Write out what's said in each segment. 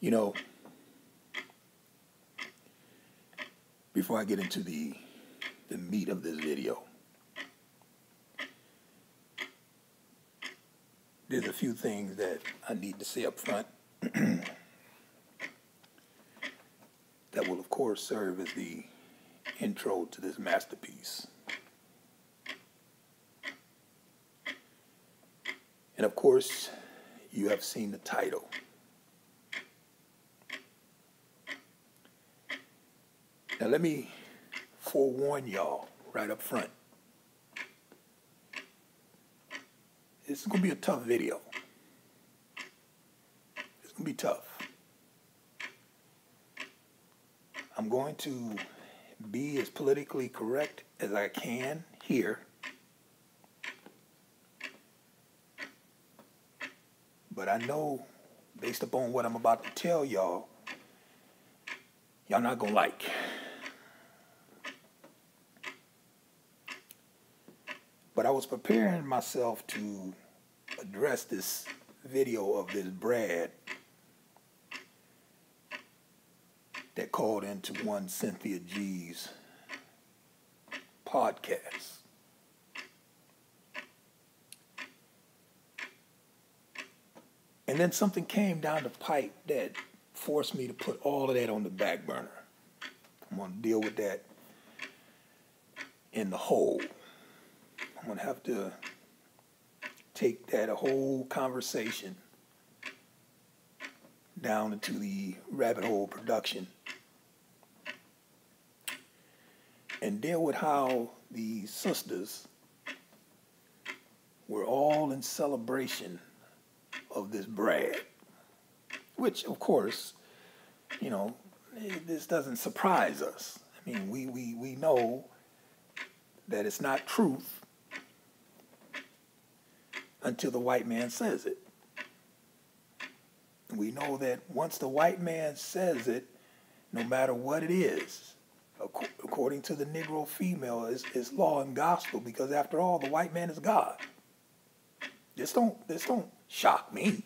You know, before I get into the meat of this video, there's a few things that I need to say up front that will, of course, serve as the intro to this masterpiece. And of course, you have seen the title. Now let me forewarn y'all right up front. This is going to be a tough video. It's going to be tough. I'm going to be as politically correct as I can here. But I know, based upon what I'm about to tell y'all, y'all not going to like. But I was preparing myself to address this video of this Brad that called into one Cynthia G's podcast. And then something came down the pipe that forced me to put all of that on the back burner. I'm going to deal with that in the whole. I'm going to have to take that whole conversation down into the rabbit hole production and deal with how the sisters were all in celebration of this Brad, which, of course, you know, this doesn't surprise us. I mean, we know that it's not truth until the white man says it. We know that once the white man says it, no matter what it is, according to the Negro female, is law and gospel, because after all, the white man is God. This don't shock me.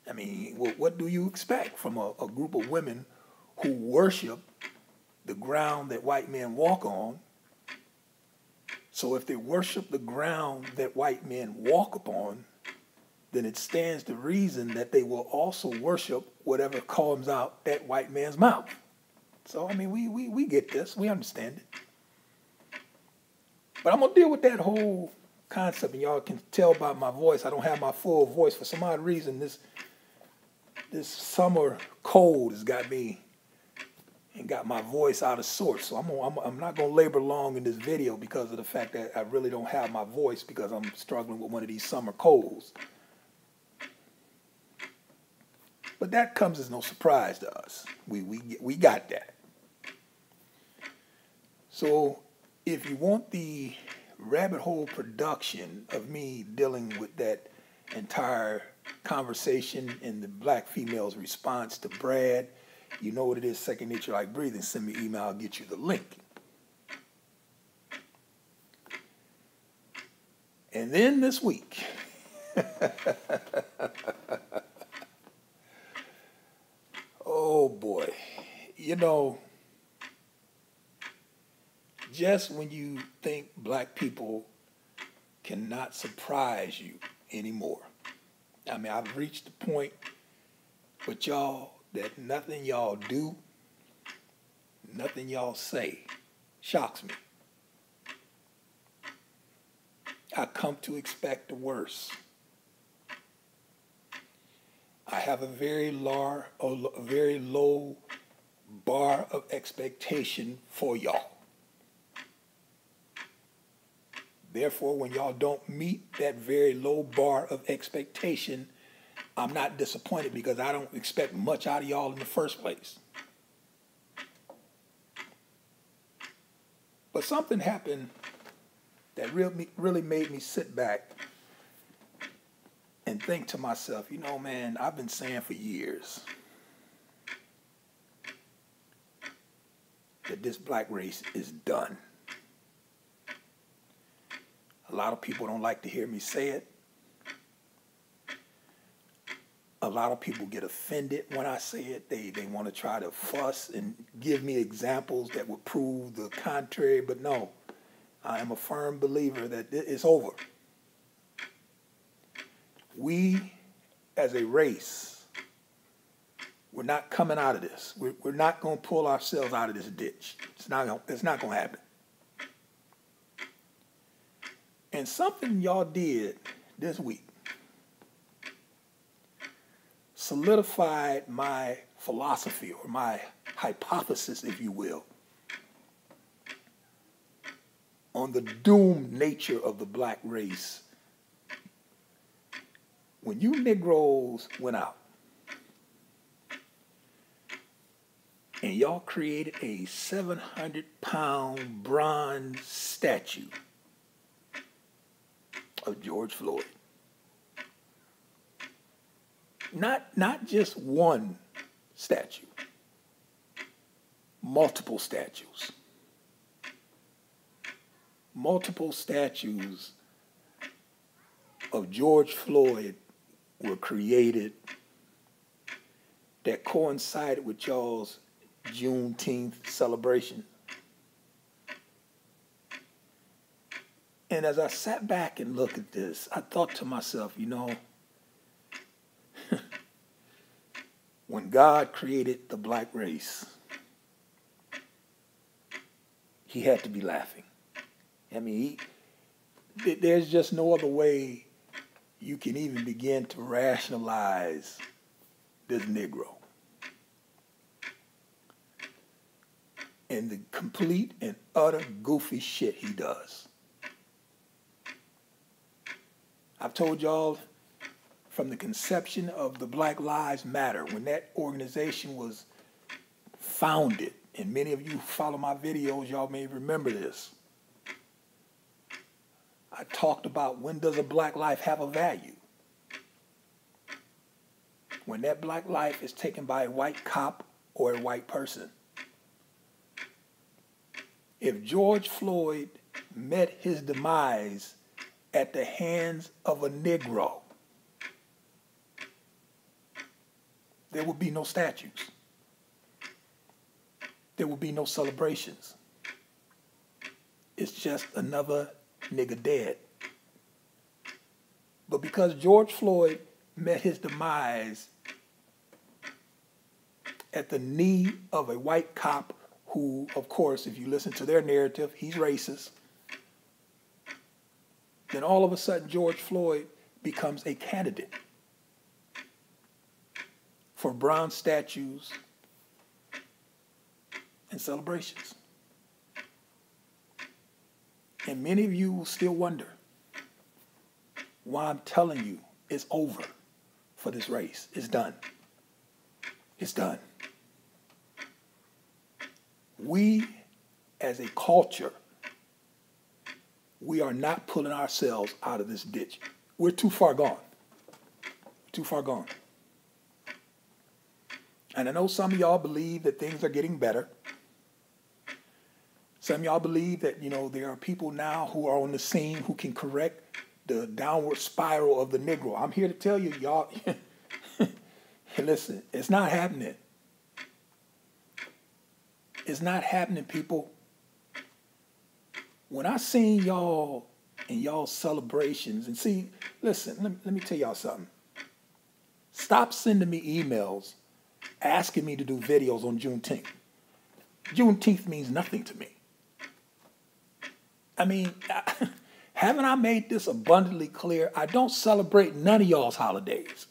I mean, what do you expect from a group of women who worship the ground that white men walk on? So if they worship the ground that white men walk upon, then it stands to reason that they will also worship whatever comes out that white man's mouth. So, I mean, we get this. We understand it. But I'm going to deal with that whole concept, and y'all can tell by my voice, I don't have my full voice. For some odd reason, this summer cold has got me and got my voice out of sorts. So I'm not going to labor long in this video because of the fact that I really don't have my voice because I'm struggling with one of these summer colds. But that comes as no surprise to us. We got that. So if you want the rabbit hole production of me dealing with that entire conversation and the black female's response to Brad, you know what it is, second nature like breathing, send me an email, I'll get you the link. And then this week, oh boy, you know, just when you think black people cannot surprise you anymore. I mean, I've reached the point with y'all that nothing y'all do, nothing y'all say shocks me. I come to expect the worst. I have a very low bar of expectation for y'all. Therefore, when y'all don't meet that very low bar of expectation, I'm not disappointed because I don't expect much out of y'all in the first place. But something happened that really made me sit back and think to myself, you know, man, I've been saying for years that this black race is done. A lot of people don't like to hear me say it. A lot of people get offended when I say it. They want to try to fuss and give me examples that would prove the contrary. But no, I am a firm believer that it's over. We, as a race, we're not coming out of this. We're not going to pull ourselves out of this ditch. It's not going to happen. And something y'all did this week solidified my philosophy or my hypothesis, if you will, on the doomed nature of the black race. When you Negroes went out and y'all created a 700-pound bronze statue of George Floyd, not just one statue, multiple statues. Multiple statues of George Floyd were created that coincided with y'all's Juneteenth celebration. And as I sat back and looked at this, I thought to myself, you know, when God created the black race, he had to be laughing. I mean, there's just no other way you can even begin to rationalize this Negro. And the complete and utter goofy shit he does. I've told y'all from the conception of the Black Lives Matter, when that organization was founded, and many of you follow my videos, y'all may remember this. I talked about, when does a black life have a value? When that black life is taken by a white cop or a white person. If George Floyd met his demise at the hands of a Negro, there would be no statues. There would be no celebrations. It's just another nigga dead. But because George Floyd met his demise at the knee of a white cop who, of course, if you listen to their narrative, he's racist, then all of a sudden George Floyd becomes a candidate for bronze statues and celebrations. And many of you will still wonder why I'm telling you it's over for this race. It's done. It's done. We, as a culture, we are not pulling ourselves out of this ditch. We're too far gone. Too far gone. And I know some of y'all believe that things are getting better. Some of y'all believe that, you know, there are people now who are on the scene who can correct the downward spiral of the Negro. I'm here to tell you, y'all, listen, it's not happening. It's not happening, people. When I seen y'all and y'all celebrations, and see, listen, let me tell y'all something. Stop sending me emails asking me to do videos on Juneteenth. Juneteenth means nothing to me. I mean, haven't I made this abundantly clear? I don't celebrate none of y'all's holidays.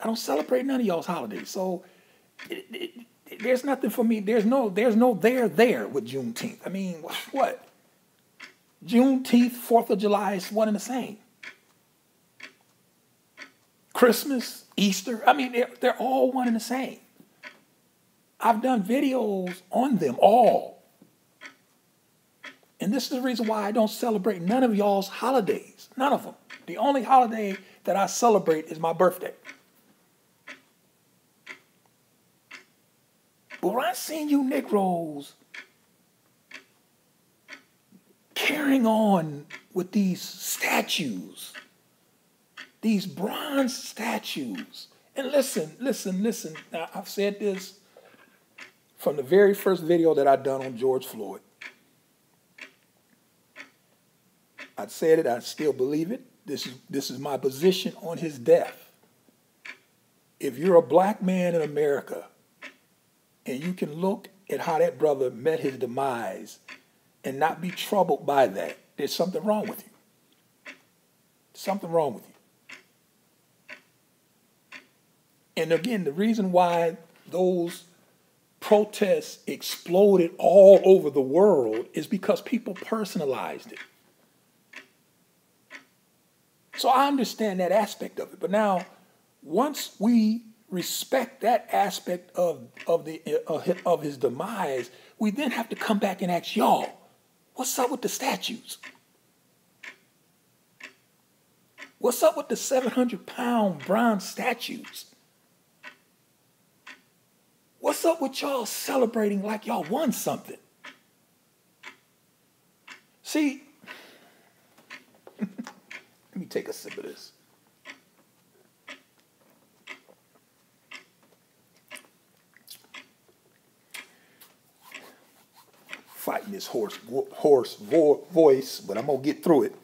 I don't celebrate none of y'all's holidays. So there's nothing for me. There's no there with Juneteenth. I mean, what? Juneteenth, 4th of July is one and the same. Christmas, Easter, I mean, they're all one and the same. I've done videos on them all. And this is the reason why I don't celebrate none of y'all's holidays. None of them. The only holiday that I celebrate is my birthday. But when I seen you Negroes carrying on with these statues these bronze statues. And listen. Now, I've said this from the very first video that I done on George Floyd. I said it, I still believe it. This is my position on his death. If you're a black man in America and you can look at how that brother met his demise and not be troubled by that, there's something wrong with you. Something wrong with you. And again, the reason why those protests exploded all over the world is because people personalized it. So I understand that aspect of it. But now, once we respect that aspect of his demise, we then have to come back and ask y'all, what's up with the statues? What's up with the 700-pound bronze statues? What's up with y'all celebrating like y'all won something? See, let me take a sip of this. Fighting this hoarse voice, but I'm going to get through it.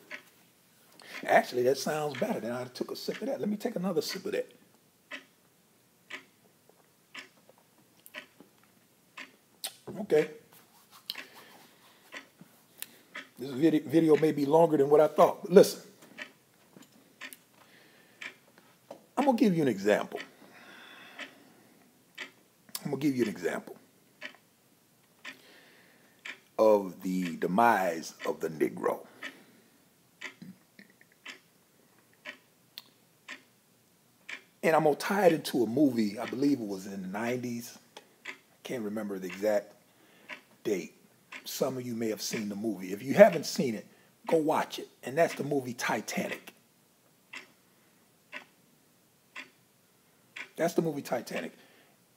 Actually, that sounds better than I took a sip of that. Let me take another sip of that. Okay. This video may be longer than what I thought, but listen. I'm going to give you an example. Of the demise of the Negro. And I'm going to tie it into a movie, I believe it was in the 90s. I can't remember the exact date. Some of you may have seen the movie. If you haven't seen it, go watch it. And that's the movie Titanic. That's the movie Titanic.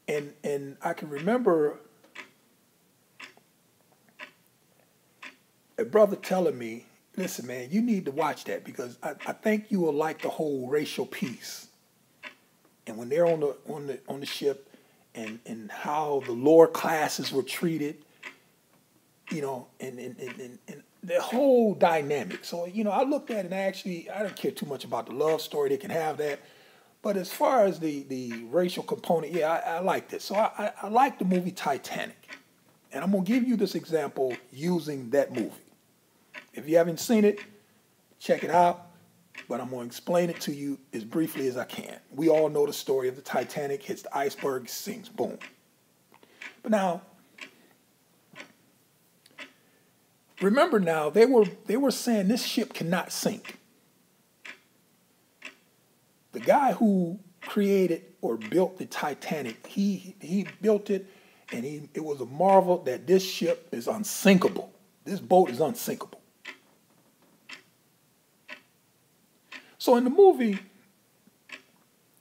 And I can remember a brother telling me, listen, man, you need to watch that because I think you will like the whole racial piece. And when they're on the ship and how the lower classes were treated, you know, and the whole dynamic. So, you know, I looked at it and I don't care too much about the love story. They can have that. But as far as the racial component, yeah, I liked it. So I like the movie Titanic. And I'm going to give you this example using that movie. If you haven't seen it, check it out. But I'm going to explain it to you as briefly as I can. We all know the story of the Titanic, hits the iceberg, sinks, boom. But now, remember now, they were saying this ship cannot sink. The guy who created or built the Titanic, he built it, and it was a marvel that this ship is unsinkable. This boat is unsinkable. So in the movie,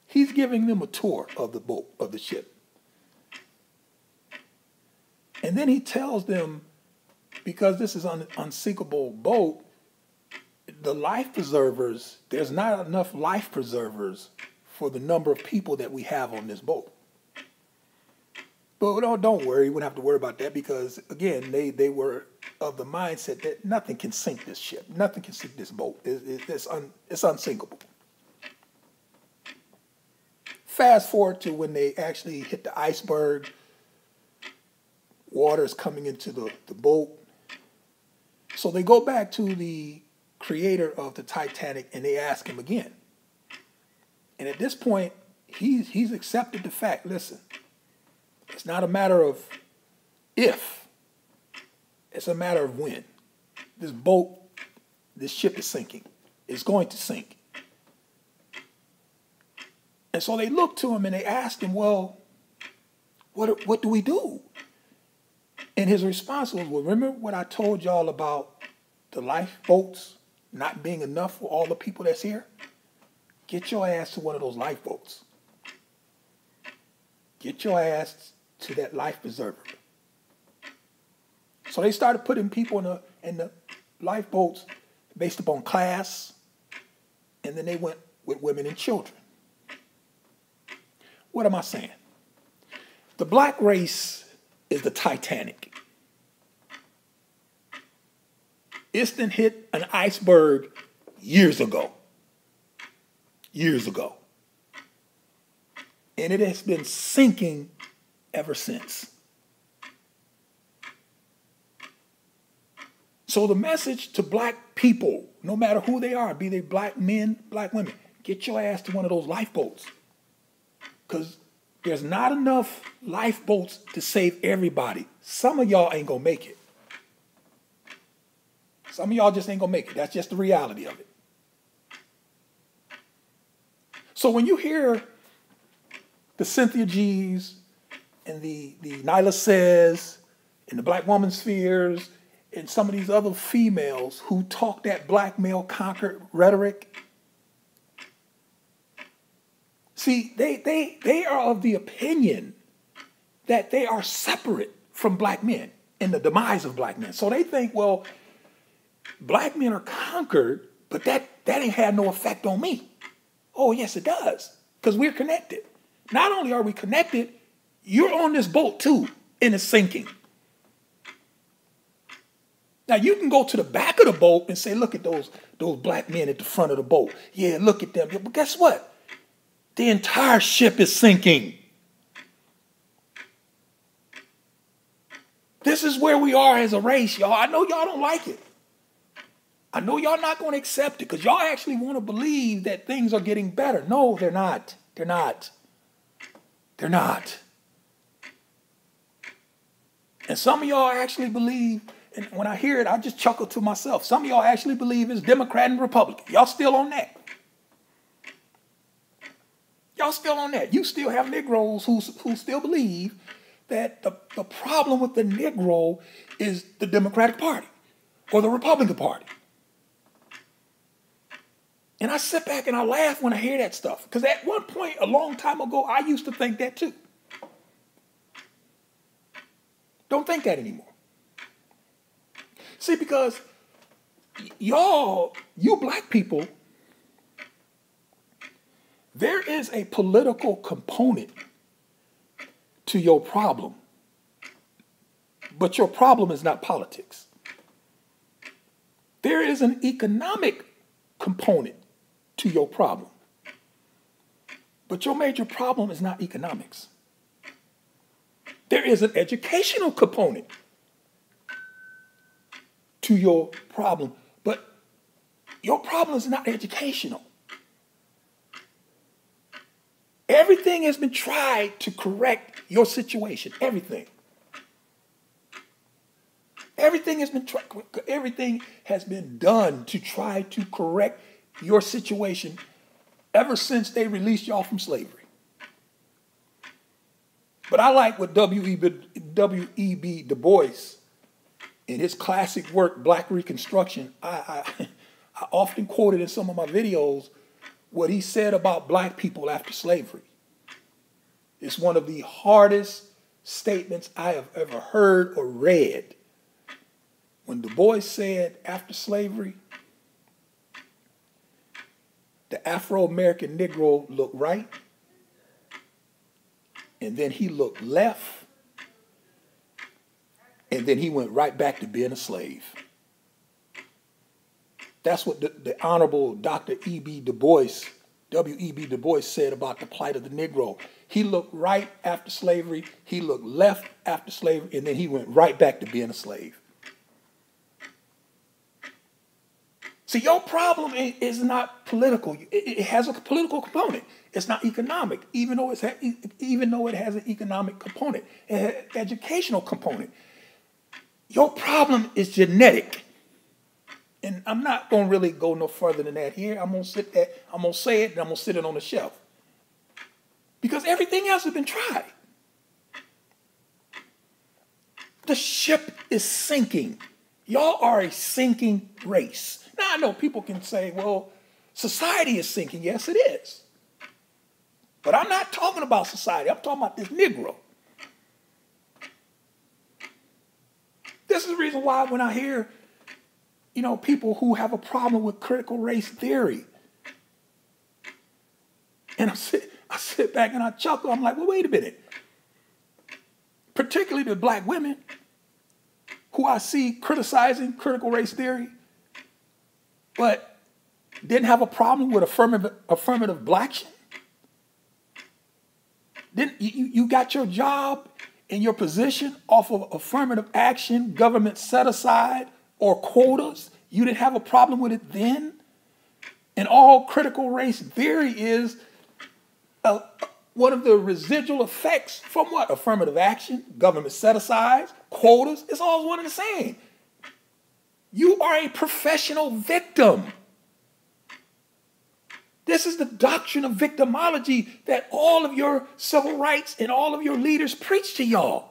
he's giving them a tour of the boat, of the ship. And then he tells them, because this is an unsinkable boat, the life preservers, there's not enough life preservers for the number of people that we have on this boat. But don't worry, you wouldn't have to worry about that because, again, they were of the mindset that nothing can sink this ship. Nothing can sink this boat. It's unsinkable. Fast forward to when they actually hit the iceberg. Water is coming into the boat. So they go back to the creator of the Titanic and they ask him again. And at this point, he's accepted the fact, listen, it's not a matter of if, it's a matter of when. This boat, this ship is sinking. It's going to sink. And so they looked to him and they asked him, well, what do we do? And his response was, well, remember what I told y'all about the lifeboats not being enough for all the people that's here? Get your ass to one of those lifeboats. Get your ass to that life preserver. So they started putting people in the lifeboats based upon class. And then they went with women and children. What am I saying? The black race is the Titanic. It's been hit an iceberg years ago. Years ago. And it has been sinking ever since. So the message to black people, no matter who they are, be they black men, black women, get your ass to one of those lifeboats. Because there's not enough lifeboats to save everybody. Some of y'all ain't going to make it. Some of y'all just ain't going to make it. That's just the reality of it. So when you hear the Cynthia G's and the Nyla Says and the Black Woman Spheres and some of these other females who talk that black male conquered rhetoric, see, they are of the opinion that they are separate from black men and the demise of black men. So they think, well, black men are conquered, but that ain't had no effect on me. Oh, yes, it does, because we're connected. Not only are we connected, you're on this boat too, and it's sinking. Now, you can go to the back of the boat and say, look at those black men at the front of the boat. Yeah, look at them. But guess what? The entire ship is sinking. This is where we are as a race, y'all. I know y'all don't like it. I know y'all not going to accept it because y'all actually want to believe that things are getting better. No, they're not. They're not. They're not. And some of y'all actually believe, and when I hear it, I just chuckle to myself. Some of y'all actually believe it's Democrat and Republican. Y'all still on that. Y'all still on that. You still have Negroes who still believe that the problem with the Negro is the Democratic Party or the Republican Party. And I sit back and I laugh when I hear that stuff. Because at one point, a long time ago, I used to think that too. Don't think that anymore. See, because y'all, you black people, there is a political component to your problem. But your problem is not politics. There is an economic component to your problem. But your major problem is not economics. There is an educational component to your problem, but your problem is not educational. Everything has been tried to correct your situation. Everything. Everything has been done to try to correct your situation ever since they released y'all from slavery. But I like what W.E.B. Du Bois, in his classic work, Black Reconstruction, I often quoted in some of my videos what he said about black people after slavery. It's one of the hardest statements I have ever heard or read. When Du Bois said after slavery, the Afro-American Negro looked right, and then he looked left, and then he went right back to being a slave. That's what the Honorable Dr. E.B. Du Bois, W.E.B. Du Bois said about the plight of the Negro. He looked right after slavery, he looked left after slavery, and then he went right back to being a slave. See, your problem is not political. It has a political component. It's not economic, even though it has an economic component. It has an educational component. Your problem is genetic. And I'm not going to really go no further than that here. I'm going to say it, and I'm going to sit it on the shelf. Because everything else has been tried. The ship is sinking. Y'all are a sinking race. Now, I know people can say, well, society is sinking. Yes, it is. But I'm not talking about society. I'm talking about this Negro. This is the reason why when I hear, people who have a problem with critical race theory, And I sit back and I chuckle. I'm like, well, wait a minute. Particularly the black women who I see criticizing critical race theory, but didn't have a problem with affirmative blaction. You got your job and your position off of affirmative action, government set aside, or quotas. You didn't have a problem with it then. And all critical race theory is one of the residual effects from what? Affirmative action, government set aside, quotas. It's all one and the same. You are a professional victim. This is the doctrine of victimology that all of your civil rights and all of your leaders preach to y'all.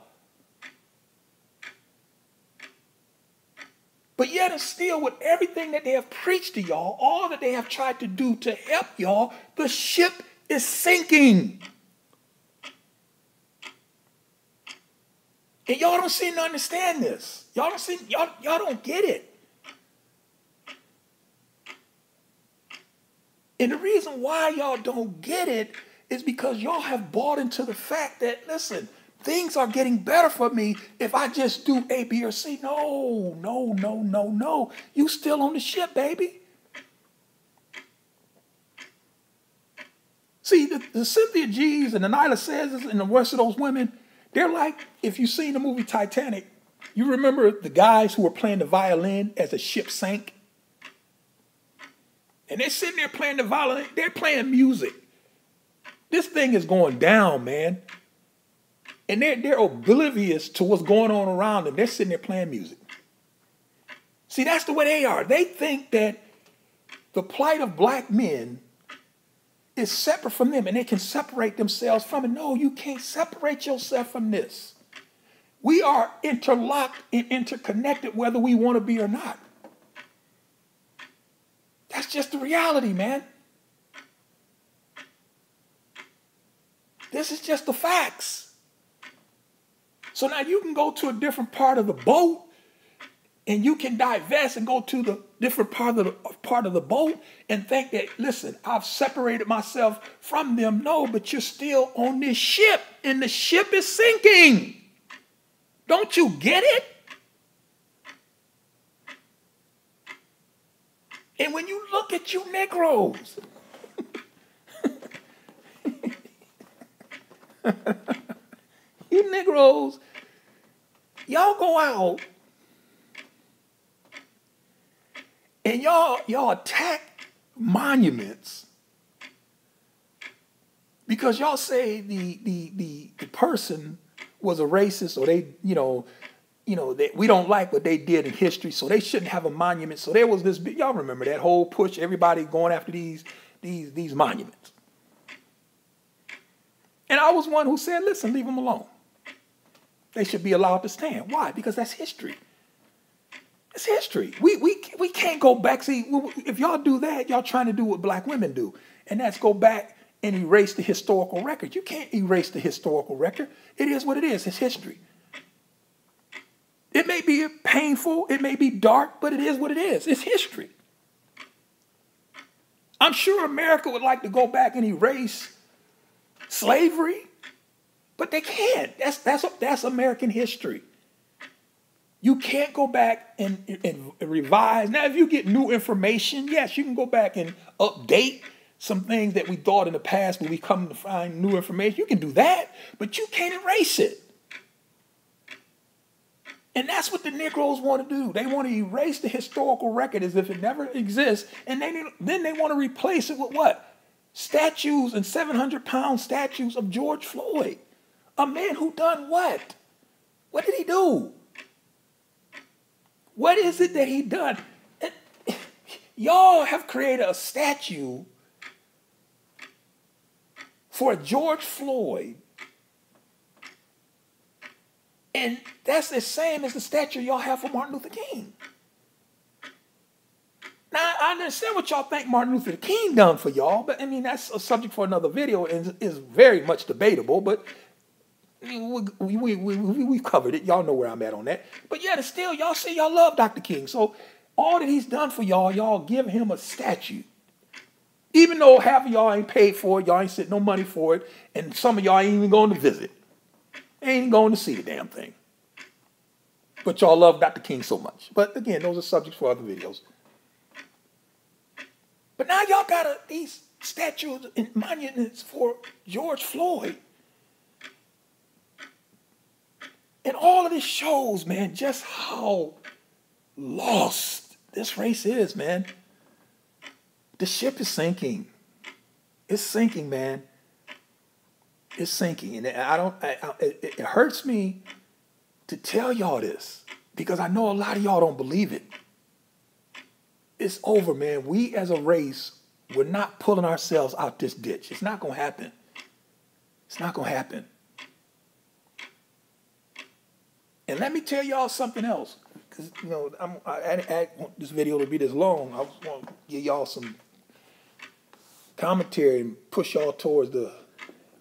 But yet and still, with everything that they have preached to y'all, all that they have tried to do to help y'all, the ship is sinking. And y'all don't seem to understand this. Y'all don't get it. And the reason why y'all don't get it is because y'all have bought into the fact that, listen, things are getting better for me if I just do A, B, or C. No. You still on the ship, baby. See, the Cynthia G's and the Nyla Sezes and the rest of those women, they're like, if you've seen the movie Titanic, you remember the guys who were playing the violin as the ship sank? And they're sitting there playing the violin. They're playing music. This thing is going down, man. And they're oblivious to what's going on around them. They're sitting there playing music. See, that's the way they are. They think that the plight of black men is separate from them and they can separate themselves from it. No, you can't separate yourself from this. We are interlocked and interconnected whether we want to be or not. That's just the reality, man. This is just the facts. So now you can go to a different part of the boat and you can divest and go to the different part of the boat and think that, listen, I've separated myself from them. No, but you're still on this ship and the ship is sinking. Don't you get it? And when you look at you Negroes, you Negroes, y'all go out and y'all attack monuments because y'all say the person was a racist or they, that we don't like what they did in history, so they shouldn't have a monument. So there was this big, y'all remember that whole push, everybody going after these monuments. And I was one who said, listen, leave them alone. They should be allowed to stand. Why? Because that's history. It's history. We can't go back. See, if y'all do that, y'all trying to do what black women do, and that's go back and erase the historical record. You can't erase the historical record. It is what it is. It's history. It may be painful, it may be dark, but it is what it is. It's history. I'm sure America would like to go back and erase slavery, but they can't. That's American history. You can't go back and revise. Now, if you get new information, yes, you can go back and update some things that we thought in the past when we come to find new information. You can do that, but you can't erase it. And that's what the Negroes want to do. They want to erase the historical record as if it never exists. And then they want to replace it with what? Statues and 700-pound statues of George Floyd. A man who done what? What did he do? What is it that he done? Y'all have created a statue for George Floyd. And that's the same as the statue y'all have for Martin Luther King. Now, I understand what y'all think Martin Luther King done for y'all, but I mean, that's a subject for another video and is very much debatable, but we covered it. Y'all know where I'm at on that. But yet, still, y'all say y'all love Dr. King. So all that he's done for y'all, y'all give him a statue. Even though half of y'all ain't paid for it, y'all ain't sent no money for it, and some of y'all ain't even going to visit. Ain't going to see the damn thing. But y'all love Dr. King so much. But again, those are subjects for other videos. But now y'all got these statues and monuments for George Floyd. And all of this shows, man, just how lost this race is, man. The ship is sinking. It's sinking, man. It's sinking. And it hurts me to tell y'all this because I know a lot of y'all don't believe it. It's over, man. We as a race, we're not pulling ourselves out this ditch. It's not going to happen. It's not going to happen. And let me tell y'all something else. Because, you know, I didn't want this video to be this long. I just want to give y'all some commentary and push y'all towards the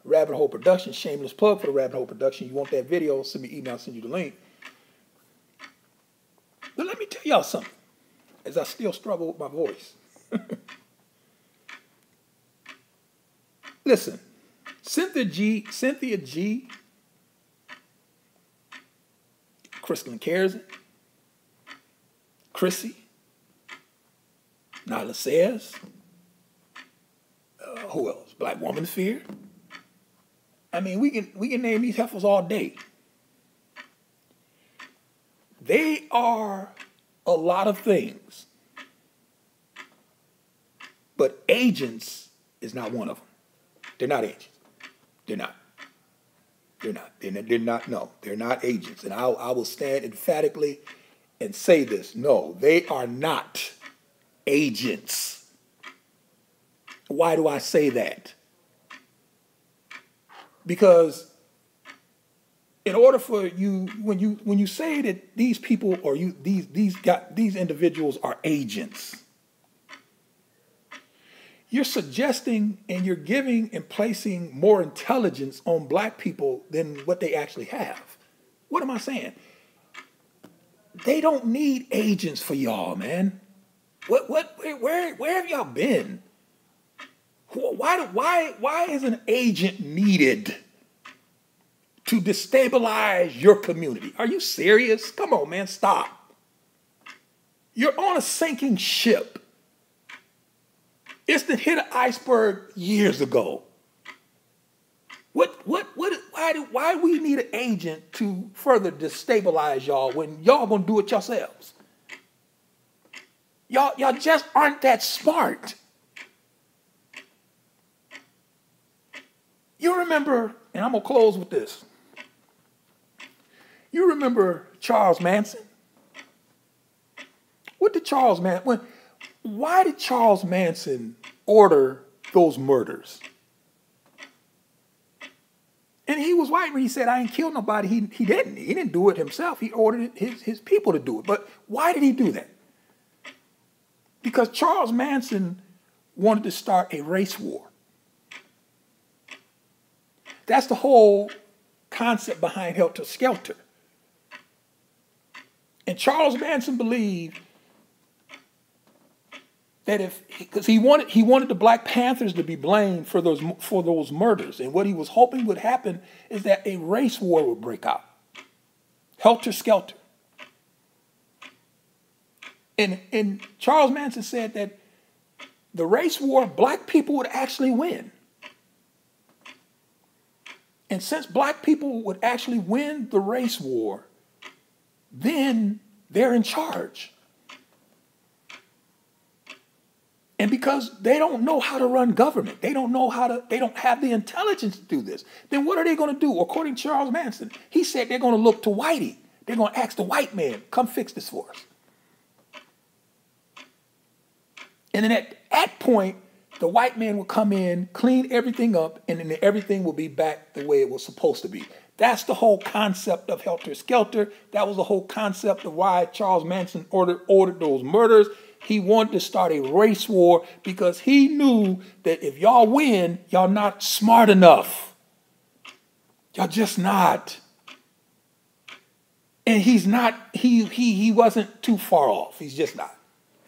Rabbit Hole Production. Shameless plug for the Rabbit Hole Production. You want that video, send me an email, I'll send you the link. But let me tell y'all something, as I still struggle with my voice. Listen, Cynthia G, Crystal Cares, Chrissy, Nyla Sayers, who else? Black Woman Fear. I mean, we can name these heifers all day. They are a lot of things, but agents is not one of them. They're not agents. They're not. They're not. They're not. No, they're not agents. And I will stand emphatically and say this. No, they are not agents. Why do I say that? Because in order for you, when you say that these people or these individuals are agents, you're suggesting and you're giving and placing more intelligence on black people than what they actually have. What am I saying? They don't need agents for y'all, man. Where have y'all been? Why is an agent needed to destabilize your community? Are you serious? Come on, man, stop. You're on a sinking ship. It's that hit an iceberg years ago. Why do we need an agent to further destabilize y'all when y'all gonna do it yourselves? Y'all just aren't that smart. You remember, and I'm gonna close with this. You remember Charles Manson? Why did Charles Manson order those murders? And he was white when he said, I ain't killed nobody. He didn't do it himself. He ordered his people to do it. But why did he do that? Because Charles Manson wanted to start a race war. That's the whole concept behind Helter Skelter. And Charles Manson believed that because he wanted the Black Panthers to be blamed for those murders, and what he was hoping would happen is that a race war would break out, Helter Skelter. And Charles Manson said that the race war, black people would actually win. And since black people would actually win the race war, then they're in charge. And because they don't know how to run government, they don't have the intelligence to do this, then what are they going to do? According to Charles Manson, he said they're going to look to Whitey. They're going to ask the white man, come fix this for us. And then at that point, the white man will come in, clean everything up, and then everything will be back the way it was supposed to be. That's the whole concept of Helter Skelter. That was the whole concept of why Charles Manson ordered those murders. He wanted to start a race war because he knew that if y'all win, y'all not smart enough. Y'all just not. And he's not, he wasn't too far off. He's just not.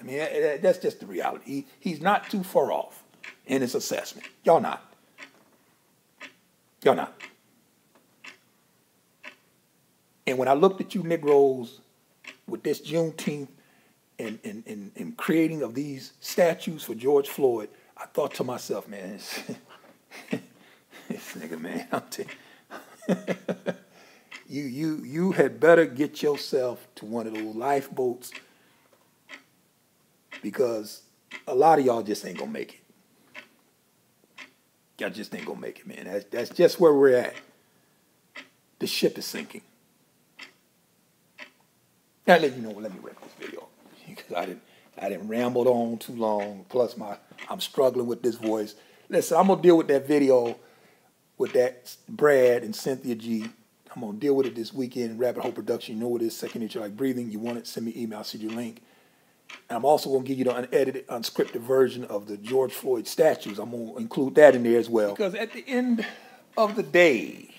I mean, that's just the reality. He's not too far off. in its assessment. Y'all not. Y'all not. And when I looked at you Negroes with this Juneteenth and creating of these statues for George Floyd, I thought to myself, man, this nigga, man, I'm telling you had better get yourself to one of those lifeboats, because a lot of y'all just ain't gonna make it. Y'all just ain't gonna make it, man. That's just where we're at. The ship is sinking. Now, let me wrap this video, because I didn't rambled on too long. Plus, I'm struggling with this voice. Listen, I'm gonna deal with that video with that Brad and Cynthia G. I'm gonna deal with it this weekend. Rabbit Hole Production. You know what it is. Second Nature Like Breathing. You want it? Send me an email. I'll send you a link. And I'm also gonna give you the unedited, unscripted version of the George Floyd statues. I'm gonna include that in there as well. Because at the end of the day.